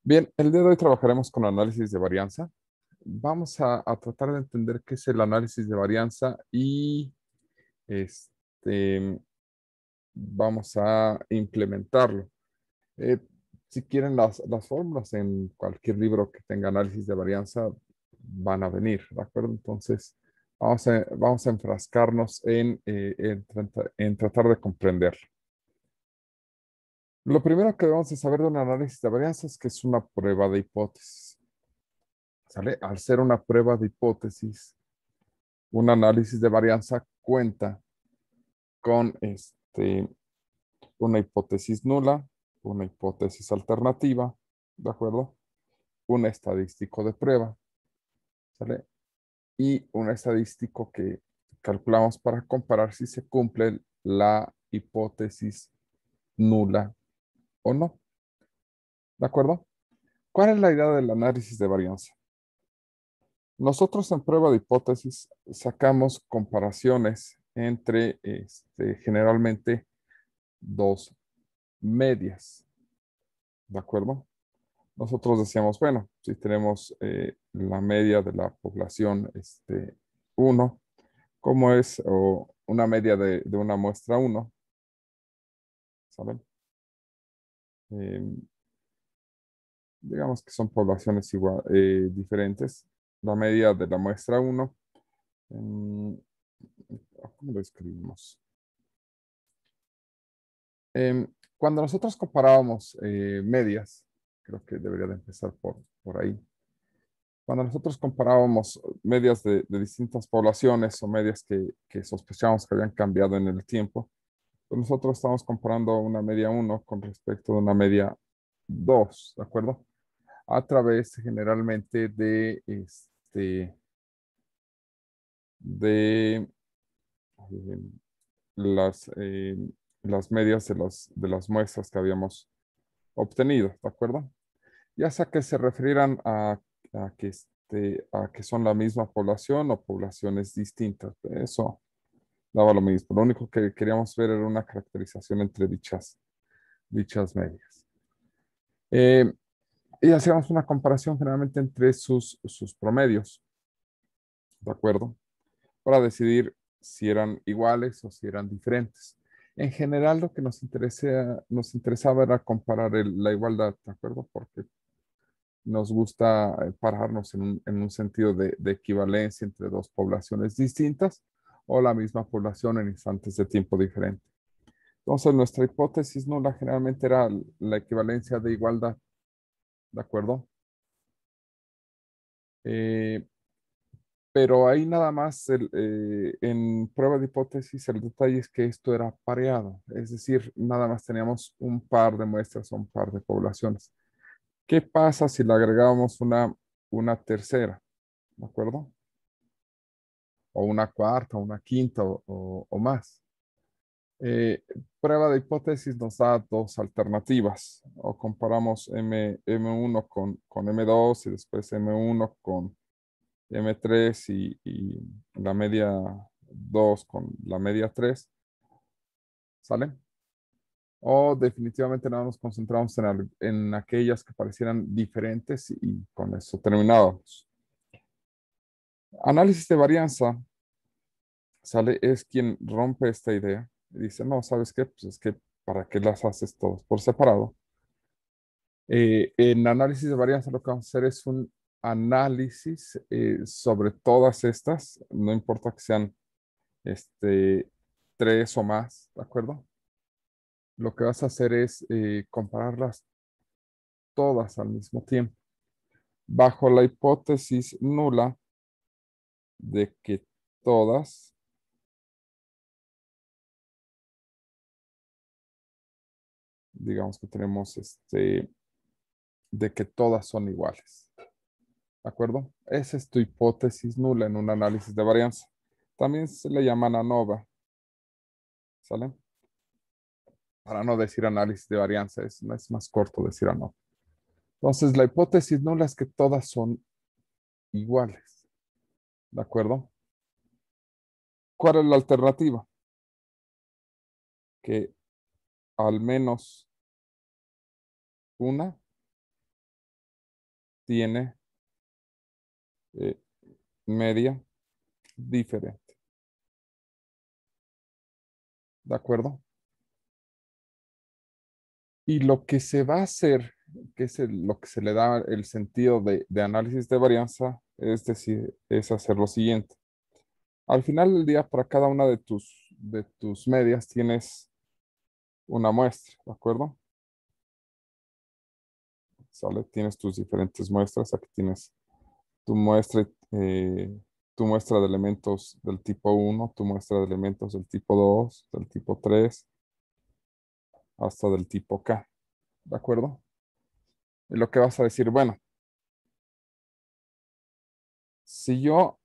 Bien, el día de hoy trabajaremos con análisis de varianza. Vamos a tratar de entender qué es el análisis de varianza y este, vamos a implementarlo. Eh, si quieren las fórmulas en cualquier libro que tenga análisis de varianza van a venir, ¿de acuerdo? Entonces, vamos a enfrascarnos en tratar de comprenderlo. Lo primero que debemos de saber de un análisis de varianza es que es una prueba de hipótesis. ¿Sale? Al ser una prueba de hipótesis, un análisis de varianza cuenta con una hipótesis nula, una hipótesis alternativa, ¿de acuerdo? Un estadístico de prueba, ¿sale? Y un estadístico que calculamos para comparar si se cumple la hipótesis nula o no, ¿de acuerdo? ¿Cuál es la idea del análisis de varianza? Nosotros en prueba de hipótesis sacamos comparaciones entre generalmente dos medias, ¿de acuerdo? Nosotros decíamos, bueno, si tenemos la media de la población 1, ¿cómo es? O una media de una muestra 1, ¿saben? Digamos que son poblaciones diferentes. La media de la muestra 1, ¿cómo lo escribimos? Em, Cuando nosotros comparábamos medias, creo que debería de empezar por ahí. Cuando nosotros comparábamos medias de distintas poblaciones o medias que sospechábamos que habían cambiado en el tiempo, pues nosotros estamos comparando una media 1 con respecto a una media 2, ¿de acuerdo? A través generalmente de eh, las, eh, las medias de las muestras que habíamos obtenido, ¿de acuerdo? Ya sea que se refieran a que son la misma población o poblaciones distintas. Eso daba lo mismo. Lo único que queríamos ver era una caracterización entre dichas medias. Eh, y hacíamos una comparación generalmente entre sus promedios, ¿de acuerdo? Para decidir si eran iguales o si eran diferentes. En general, lo que nos interesaba era comparar la igualdad, ¿de acuerdo? Porque nos gusta pararnos en un sentido de equivalencia entre dos poblaciones distintas o la misma población en instantes de tiempo diferentes. Entonces, nuestra hipótesis nula generalmente era la equivalencia de igualdad, ¿de acuerdo? Eh, pero ahí nada más, en prueba de hipótesis, el detalle es que esto era pareado, es decir, nada más teníamos un par de muestras o un par de poblaciones. ¿Qué pasa si le agregamos una tercera? ¿De acuerdo? O una cuarta, una quinta o más. Eh, Prueba de hipótesis nos da dos alternativas. O comparamos M1 con M2 y después M1 con M3 y la media 2 con la media 3. ¿Sale? O definitivamente no nos concentramos en aquellas que parecieran diferentes y con eso terminábamos. Análisis de varianza, ¿sale? Es quien rompe esta idea y dice, no, ¿sabes qué? Pues es que, ¿para qué las haces todas por separado? En análisis de varianza lo que vamos a hacer es un análisis sobre todas estas, no importa que sean tres o más, ¿de acuerdo? Lo que vas a hacer es compararlas todas al mismo tiempo, bajo la hipótesis nula de que todas, digamos que tenemos de que todas son iguales. ¿De acuerdo? Esa es tu hipótesis nula en un análisis de varianza. También se le llaman ANOVA, ¿sale? Para no decir análisis de varianza, es más corto decir ANOVA. Entonces, la hipótesis nula es que todas son iguales, ¿de acuerdo? ¿Cuál es la alternativa? Que al menos una tiene media diferente. ¿De acuerdo? Y lo que se va a hacer, que es lo que se le da el sentido de análisis de varianza, es decir, es hacer lo siguiente. Al final del día, para cada una de tus medias tienes una muestra, ¿de acuerdo? ¿Sale? Tienes tus diferentes muestras. Aquí tienes tu muestra, tu muestra de elementos del tipo 1, tu muestra de elementos del tipo 2, del tipo 3, hasta del tipo K, ¿de acuerdo? Y lo que vas a decir, bueno, si yo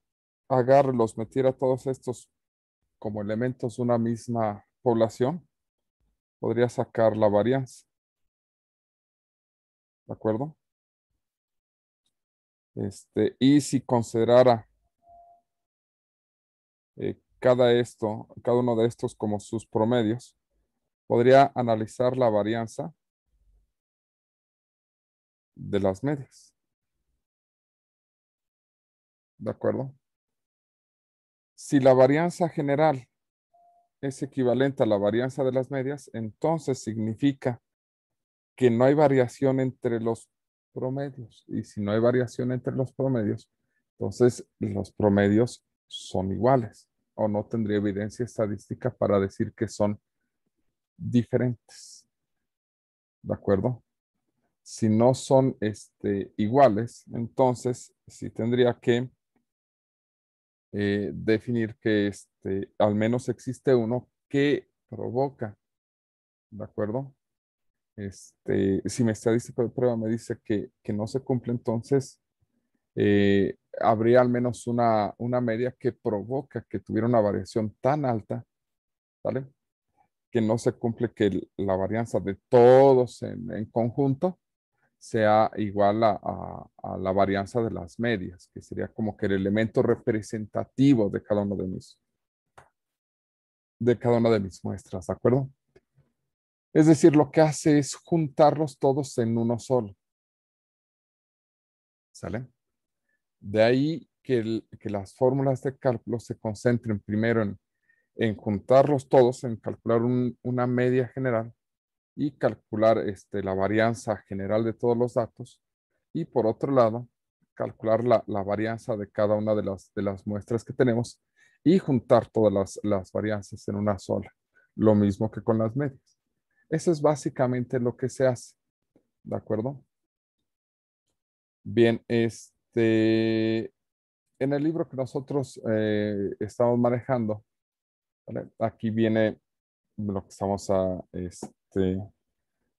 agarro y los metiera todos estos como elementos de una misma población, podría sacar la varianza, ¿de acuerdo? Y si considerara cada uno de estos como sus promedios, podría analizar la varianza de las medias, ¿de acuerdo? Si la varianza general es equivalente a la varianza de las medias, entonces significa que no hay variación entre los promedios. Y si no hay variación entre los promedios, entonces los promedios son iguales o no tendría evidencia estadística para decir que son diferentes. ¿De acuerdo? Si no son iguales, entonces sí tendría que definir que al menos existe uno que provoca, ¿de acuerdo? Si mi estadística de prueba me dice que no se cumple, entonces habría al menos una media que provoca que tuviera una variación tan alta, ¿vale? Que no se cumple que la varianza de todos en conjunto sea igual a la varianza de las medias, que sería como que el elemento representativo de cada una de mis muestras, ¿de acuerdo? Es decir, lo que hace es juntarlos todos en uno solo, ¿sale? De ahí que las fórmulas de cálculo se concentren primero en juntarlos todos, en calcular una media general y calcular la varianza general de todos los datos. Y por otro lado, calcular la varianza de cada una de las muestras que tenemos y juntar todas las varianzas en una sola. Lo mismo que con las medias. Eso es básicamente lo que se hace. ¿De acuerdo? Bien, en el libro que nosotros estamos manejando, ¿vale? Aquí viene de lo que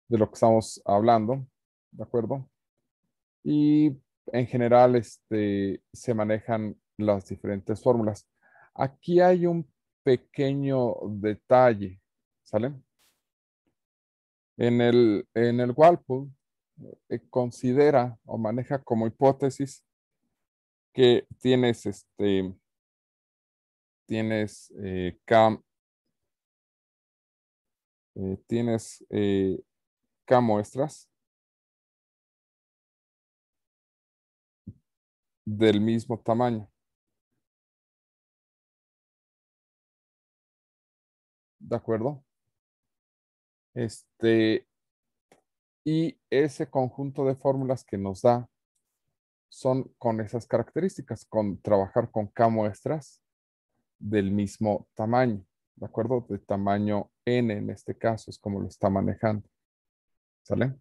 de lo que estamos hablando, ¿de acuerdo? Y en general, se manejan las diferentes fórmulas. Aquí hay un pequeño detalle, ¿sale? En el Walpole considera o maneja como hipótesis que tienes tienes K muestras del mismo tamaño, ¿de acuerdo? Este, y ese conjunto de fórmulas que nos da son con esas características, con trabajar con K muestras del mismo tamaño, ¿de acuerdo? De tamaño N en este caso, es como lo está manejando, ¿sale?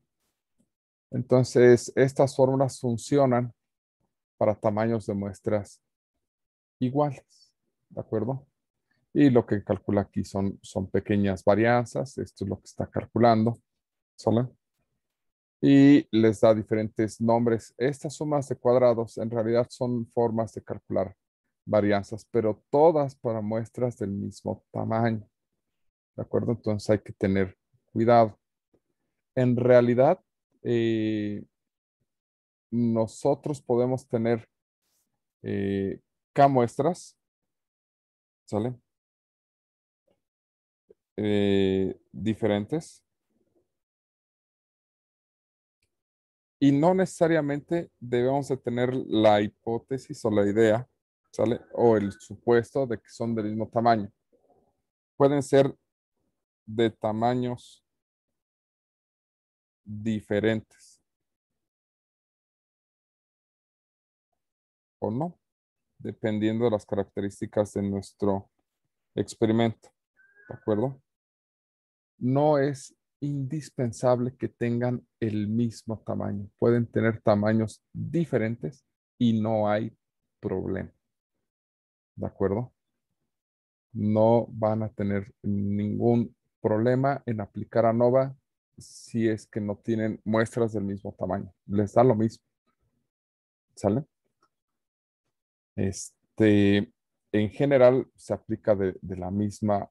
Entonces, estas fórmulas funcionan para tamaños de muestras iguales, ¿de acuerdo? Y lo que calcula aquí son pequeñas varianzas, esto es lo que está calculando, ¿sale? Y les da diferentes nombres. Estas sumas de cuadrados en realidad son formas de calcular varianzas, pero todas para muestras del mismo tamaño, ¿de acuerdo? Entonces hay que tener cuidado. En realidad, eh, nosotros podemos tener K muestras, ¿sale? Diferentes Y no necesariamente debemos de tener la hipótesis o la idea, ¿sale? O el supuesto de que son del mismo tamaño. Pueden ser de tamaños diferentes o no, dependiendo de las características de nuestro experimento, ¿de acuerdo? No es indispensable que tengan el mismo tamaño. Pueden tener tamaños diferentes y no hay problema, ¿de acuerdo? No van a tener ningún problema en aplicar ANOVA si es que no tienen muestras del mismo tamaño. Les da lo mismo, ¿sale? En general se aplica de la misma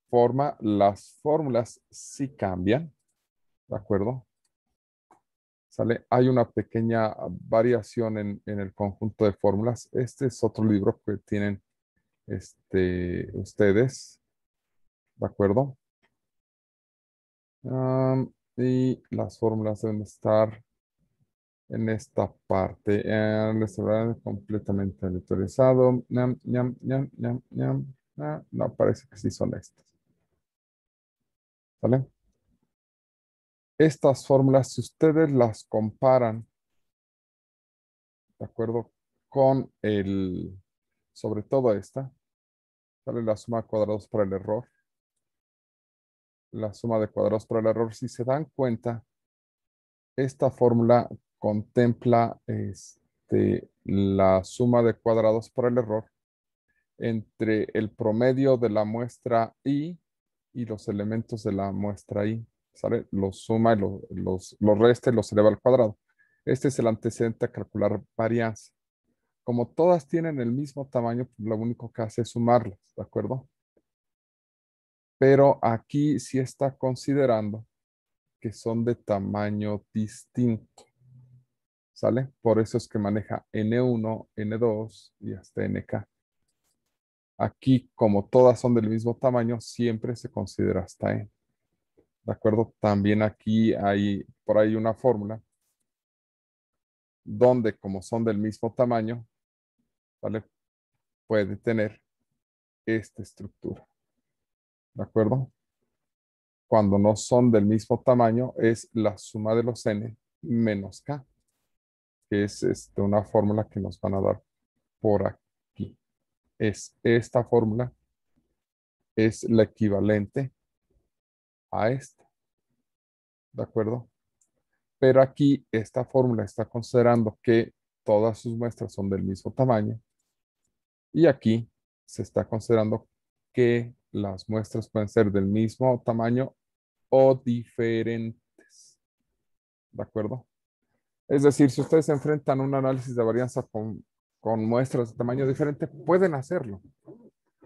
forma. Las fórmulas sí cambian, ¿de acuerdo? ¿Sale? Hay una pequeña variación en el conjunto de fórmulas. Este es otro libro que tienen ustedes, ¿de acuerdo? Y las fórmulas deben estar en esta parte. Restaurante completamente aleatorizado. Ñam, ñam, ñam, ñam, ñam. No, parece que sí son estas. ¿Vale? Estas fórmulas, si ustedes las comparan, ¿de acuerdo? Con sobre todo esta, ¿sale? La suma de cuadrados para el error. La suma de cuadrados para el error, si se dan cuenta, esta fórmula contempla la suma de cuadrados para el error entre el promedio de la muestra y los elementos de la muestra I. ¿Sale? Los suma y los resta y los eleva al cuadrado. Este es el antecedente a calcular varianza. Como todas tienen el mismo tamaño, pues lo único que hace es sumarlas, ¿de acuerdo? Pero aquí sí está considerando que son de tamaño distinto, ¿sale? Por eso es que maneja N1, N2 y hasta NK. Aquí, como todas son del mismo tamaño, siempre se considera hasta N. ¿De acuerdo? También aquí hay por ahí una fórmula donde, como son del mismo tamaño, ¿vale? Puede tener esta estructura. ¿De acuerdo? Cuando no son del mismo tamaño, es la suma de los N menos K, que es una fórmula que nos van a dar por aquí. Es esta fórmula, es la equivalente a esta. ¿De acuerdo? Pero aquí esta fórmula está considerando que todas sus muestras son del mismo tamaño y aquí se está considerando que las muestras pueden ser del mismo tamaño o diferentes. ¿De acuerdo? Es decir, si ustedes se enfrentan a un análisis de varianza con muestras de tamaño diferente, pueden hacerlo.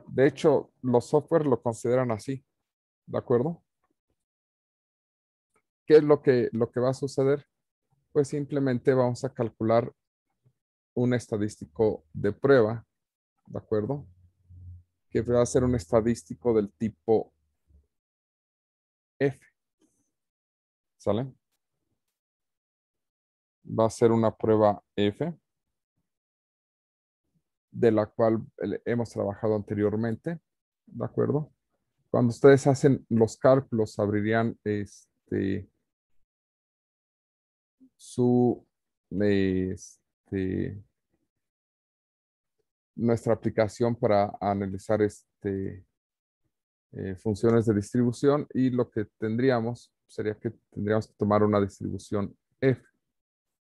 De hecho, los software lo consideran así. ¿De acuerdo? ¿Qué es lo que va a suceder? Pues simplemente vamos a calcular un estadístico de prueba, ¿de acuerdo? Que va a ser un estadístico del tipo F, ¿sale? Va a ser una prueba F, de la cual hemos trabajado anteriormente, ¿de acuerdo? Cuando ustedes hacen los cálculos, abrirían su, nuestra aplicación para analizar funciones de distribución y lo que tendríamos sería que tendríamos que tomar una distribución F,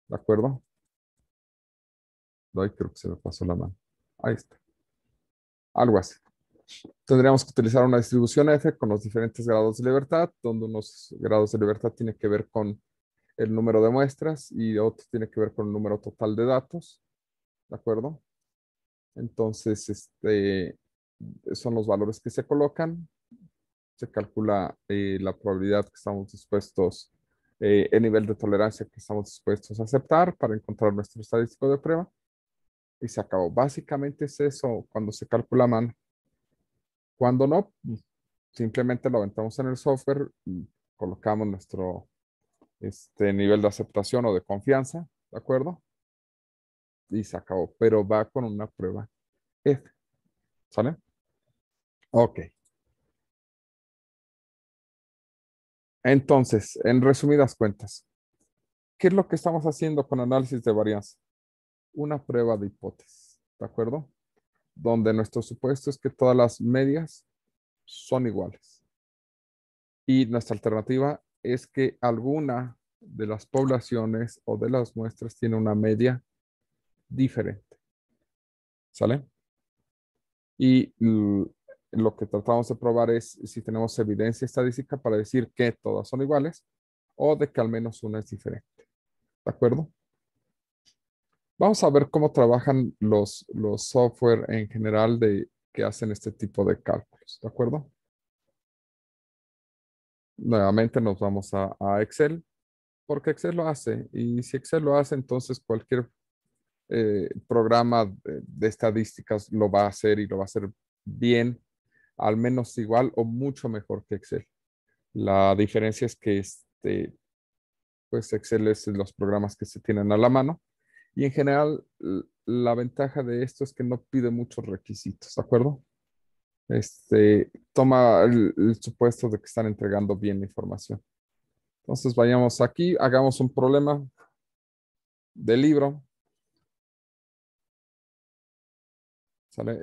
¿de acuerdo? Ay, creo que se me pasó la mano. Ahí está. Algo así. Tendríamos que utilizar una distribución F con los diferentes grados de libertad, donde unos grados de libertad tienen que ver con el número de muestras y otros tiene que ver con el número total de datos, ¿de acuerdo? Entonces, son los valores que se colocan. Se calcula la probabilidad que estamos dispuestos, el nivel de tolerancia que estamos dispuestos a aceptar para encontrar nuestro estadístico de prueba. Y se acabó. Básicamente es eso cuando se calcula a mano. Cuando no, simplemente lo aventamos en el software, colocamos nivel de aceptación o de confianza, ¿de acuerdo? Y se acabó, pero va con una prueba F, ¿sale? Ok. Entonces, en resumidas cuentas, ¿qué es lo que estamos haciendo con análisis de varianza? Una prueba de hipótesis, ¿de acuerdo? Donde nuestro supuesto es que todas las medias son iguales. Y nuestra alternativa es que alguna de las poblaciones o de las muestras tiene una media diferente, ¿sale? Y lo que tratamos de probar es si tenemos evidencia estadística para decir que todas son iguales o de que al menos una es diferente, ¿de acuerdo? Vamos a ver cómo trabajan los software en general que hacen este tipo de cálculos, ¿de acuerdo? Nuevamente nos vamos a Excel, porque Excel lo hace. Y si Excel lo hace, entonces cualquier programa de estadísticas lo va a hacer y lo va a hacer bien, al menos igual o mucho mejor que Excel. La diferencia es que pues Excel es los programas que se tienen a la mano. Y en general, la ventaja de esto es que no pide muchos requisitos, ¿de acuerdo? Toma el supuesto de que están entregando bien la información. Entonces vayamos aquí, hagamos un problema de libro, ¿sale?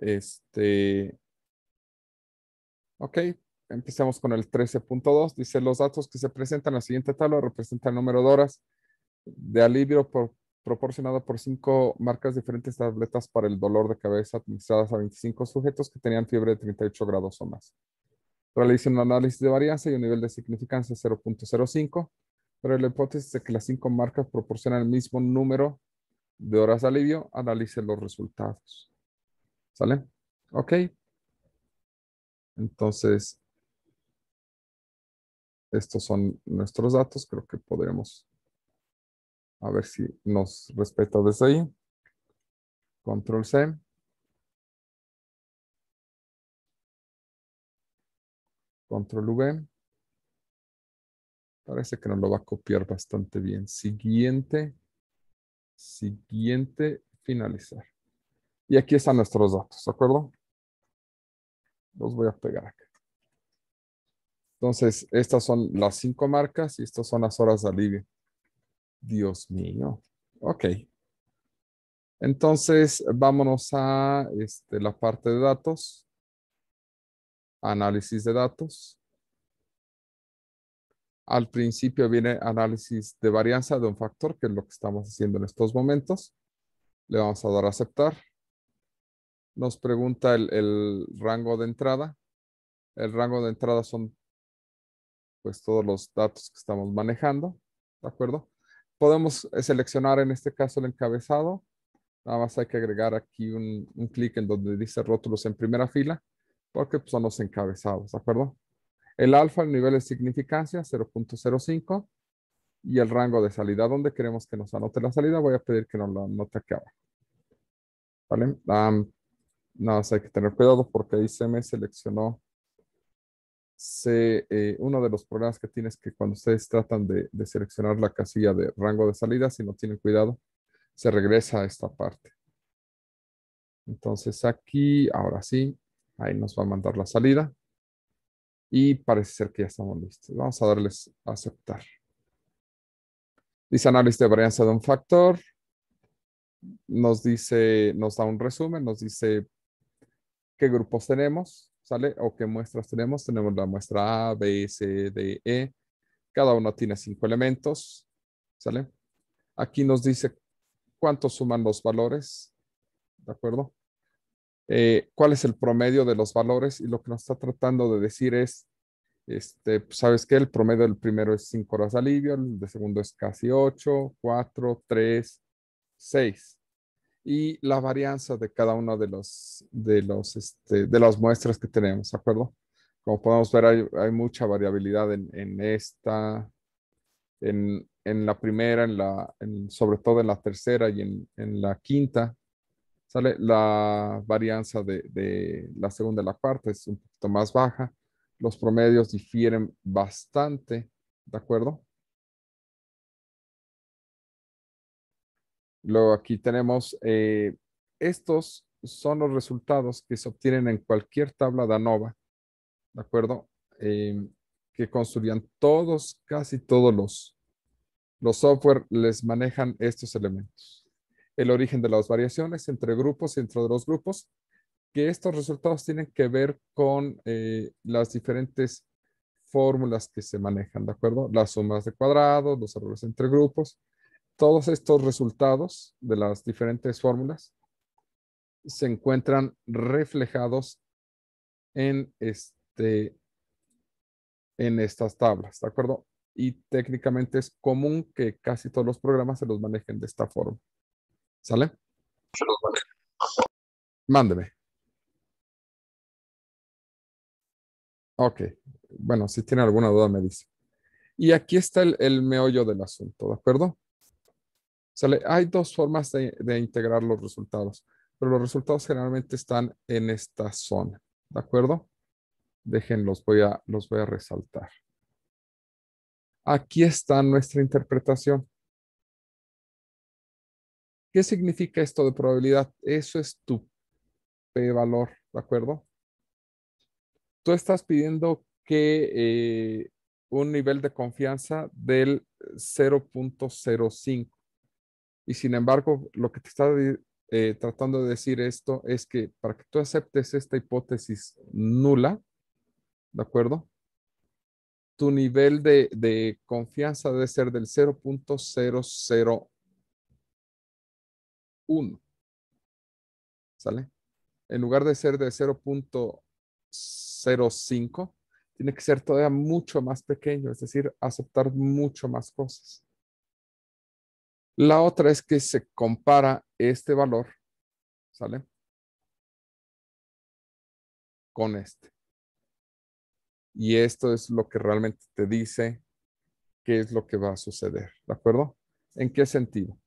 Ok, empecemos con el 13.2. Dice, los datos que se presentan en la siguiente tabla representan el número de horas de alivio proporcionado por 5 marcas diferentes tabletas para el dolor de cabeza administradas a 25 sujetos que tenían fiebre de 38 grados o más. Realice un análisis de varianza y un nivel de significancia 0.05, pero la hipótesis de que las 5 marcas proporcionan el mismo número de horas de alivio, analice los resultados. ¿Sale? Ok. Entonces, estos son nuestros datos. Creo que podremos, a ver si nos respeta desde ahí. Control C. Control V. Parece que nos lo va a copiar bastante bien. Siguiente. Siguiente. Finalizar. Y aquí están nuestros datos, ¿de acuerdo? Los voy a pegar acá. Entonces, estas son las 5 marcas y estas son las horas de alivio. Dios mío. Ok. Entonces, vámonos a la parte de datos. Análisis de datos. Al principio viene análisis de varianza de un factor, que es lo que estamos haciendo en estos momentos. Le vamos a dar a aceptar. Nos pregunta el rango de entrada. El rango de entrada son pues todos los datos que estamos manejando. ¿De acuerdo? Podemos seleccionar en este caso el encabezado. Nada más hay que agregar aquí un clic en donde dice rótulos en primera fila, porque pues, son los encabezados. ¿De acuerdo? El alfa, el nivel de significancia, 0.05. Y el rango de salida, donde queremos que nos anote la salida, voy a pedir que nos lo anote acá abajo. ¿Vale? Nada más hay que tener cuidado porque ahí se me seleccionó uno de los problemas que tienes que cuando ustedes tratan de seleccionar la casilla de rango de salida, si no tienen cuidado, se regresa a esta parte. Entonces aquí, ahora sí, ahí nos va a mandar la salida. Y parece ser que ya estamos listos. Vamos a darles a aceptar. Dice análisis de varianza de un factor. Nos dice, nos da un resumen, nos dice qué grupos tenemos, ¿sale? O qué muestras tenemos. Tenemos la muestra A, B, C, D, E. Cada uno tiene 5 elementos, ¿sale? Aquí nos dice cuánto suman los valores, ¿de acuerdo? ¿Cuál es el promedio de los valores? Y lo que nos está tratando de decir es, pues, ¿sabes qué? El promedio del primero es 5 horas de alivio, el de segundo es casi 8, 4, 3, 6. Y la varianza de cada uno de las muestras que tenemos, ¿de acuerdo? Como podemos ver, hay mucha variabilidad en esta, en la primera, sobre todo en la tercera y en la quinta. ¿Sale? La varianza de la segunda y la cuarta es un poquito más baja. Los promedios difieren bastante, ¿de acuerdo? Luego aquí tenemos, estos son los resultados que se obtienen en cualquier tabla de ANOVA, ¿de acuerdo? Que construyan todos, casi todos los software les manejan estos elementos. El origen de las variaciones entre grupos y entre los grupos, que estos resultados tienen que ver con las diferentes fórmulas que se manejan, ¿de acuerdo? Las sumas de cuadrados, los errores entre grupos, todos estos resultados de las diferentes fórmulas se encuentran reflejados en, en estas tablas, ¿de acuerdo? Y técnicamente es común que casi todos los programas se los manejen de esta forma. ¿Sale? Mándeme. Ok. Bueno, si tiene alguna duda me dice. Y aquí está el meollo del asunto, ¿de acuerdo? ¿Sale? Hay dos formas de integrar los resultados, pero los resultados generalmente están en esta zona, ¿de acuerdo? Déjenlos, los voy a resaltar. Aquí está nuestra interpretación. ¿Qué significa esto de probabilidad? Eso es tu p-valor, ¿de acuerdo? Tú estás pidiendo que un nivel de confianza del 0.05 y sin embargo lo que te está tratando de decir esto es que para que tú aceptes esta hipótesis nula, ¿de acuerdo? Tu nivel de confianza debe ser del 0.001, ¿sale? En lugar de ser de 0.05, tiene que ser todavía mucho más pequeño, es decir, aceptar mucho más cosas. La otra es que se compara este valor, ¿sale? Con este. Y esto es lo que realmente te dice qué es lo que va a suceder, ¿de acuerdo? ¿En qué sentido?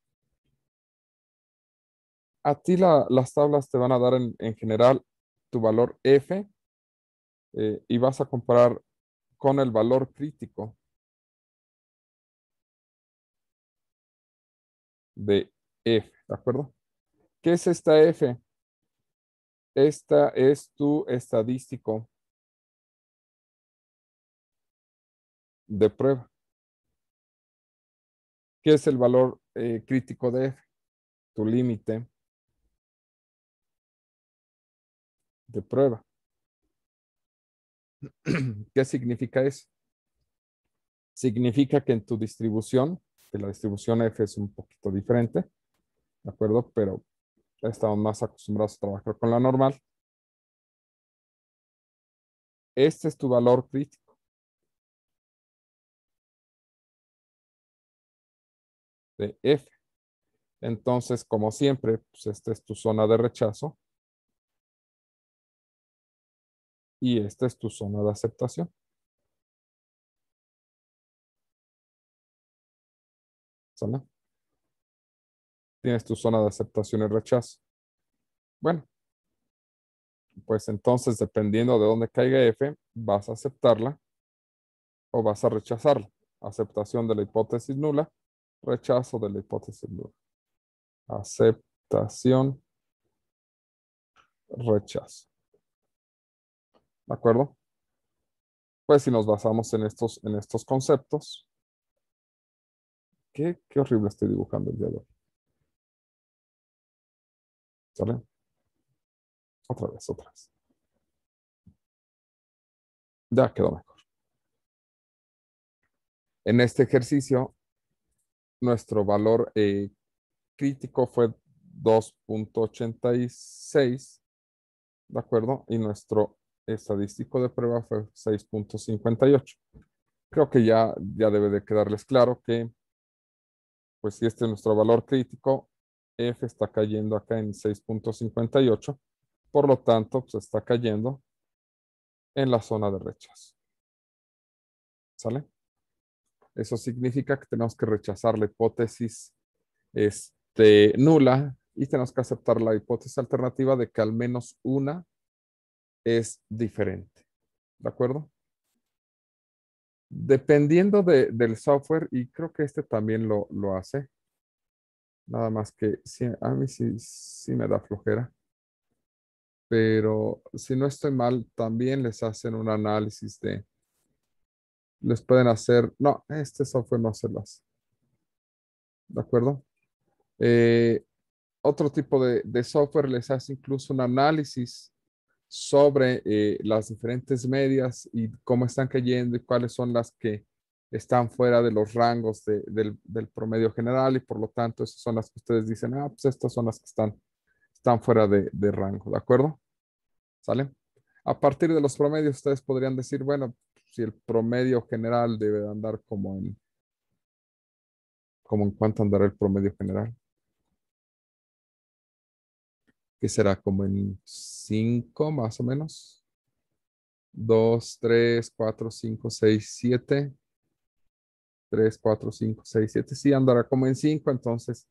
A ti las tablas te van a dar en general tu valor F y vas a comparar con el valor crítico de F, ¿de acuerdo? ¿Qué es esta F? Esta es tu estadístico de prueba. ¿Qué es el valor crítico de F? Tu límite de prueba. ¿Qué significa eso? Significa que en tu distribución, que la distribución F es un poquito diferente, ¿de acuerdo? Pero estamos más acostumbrados a trabajar con la normal. Este es tu valor crítico de F. Entonces, como siempre, pues esta es tu zona de rechazo y esta es tu zona de aceptación. ¿Sale? Tienes tu zona de aceptación y rechazo. Bueno, pues entonces, dependiendo de dónde caiga F, vas a aceptarla o vas a rechazarla. Aceptación de la hipótesis nula, rechazo de la hipótesis nula. Aceptación, rechazo. ¿De acuerdo? Pues si nos basamos en estos conceptos, qué horrible estoy dibujando el día de hoy. ¿Sale? Otra vez, otra vez. Ya quedó mejor. En este ejercicio, nuestro valor crítico fue 2.86, ¿de acuerdo? Y nuestro estadístico de prueba fue 6.58. Creo que ya debe de quedarles claro que, pues si este es nuestro valor crítico, F está cayendo acá en 6.58, por lo tanto, pues está cayendo en la zona de rechazo. ¿Sale? Eso significa que tenemos que rechazar la hipótesis nula y tenemos que aceptar la hipótesis alternativa de que al menos una es diferente. ¿De acuerdo? Dependiendo del software, y creo que este también lo hace, Nada más que sí, a mí sí me da flojera. Pero si no estoy mal, también les hacen un análisis les pueden hacer, no, este software no se lo hace, ¿de acuerdo? Eh, Otro tipo de software les hace incluso un análisis sobre las diferentes medias y cómo están cayendo y cuáles son las que están fuera de los rangos del promedio general y por lo tanto esas son las que ustedes dicen, pues estas son las que están fuera de rango, ¿de acuerdo? ¿Sale? A partir de los promedios ustedes podrían decir, bueno, si el promedio general debe de andar como en cuánto andará el promedio general, que será como en 5 más o menos. 2 3 4 5 6 7 3 4 5 6 7 sí, andará como en 5 entonces,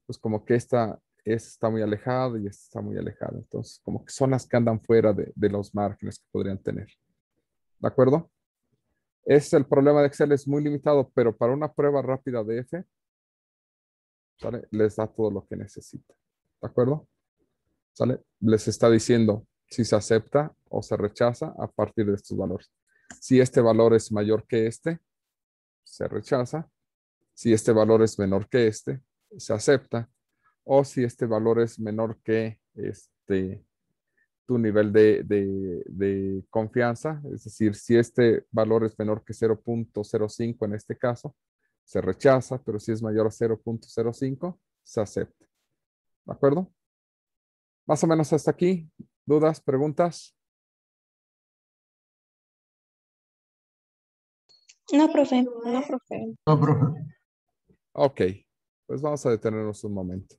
pues como que esta está muy alejada y esta está muy alejada. Entonces, como que son las que andan fuera de los márgenes que podrían tener. ¿De acuerdo? El problema de Excel, es muy limitado, pero para una prueba rápida de F, ¿sale? Les da todo lo que necesita. ¿De acuerdo? ¿Sale? Les está diciendo si se acepta o se rechaza a partir de estos valores. Si este valor es mayor que este, se rechaza. Si este valor es menor que este, se acepta. O si este valor es menor que tu nivel de confianza, es decir, si este valor es menor que 0.05 en este caso, se rechaza, pero si es mayor a 0.05, se acepta. ¿De acuerdo? Más o menos hasta aquí. ¿Dudas, preguntas? No, profe, no, profe. No, profe. Ok, pues vamos a detenernos un momento.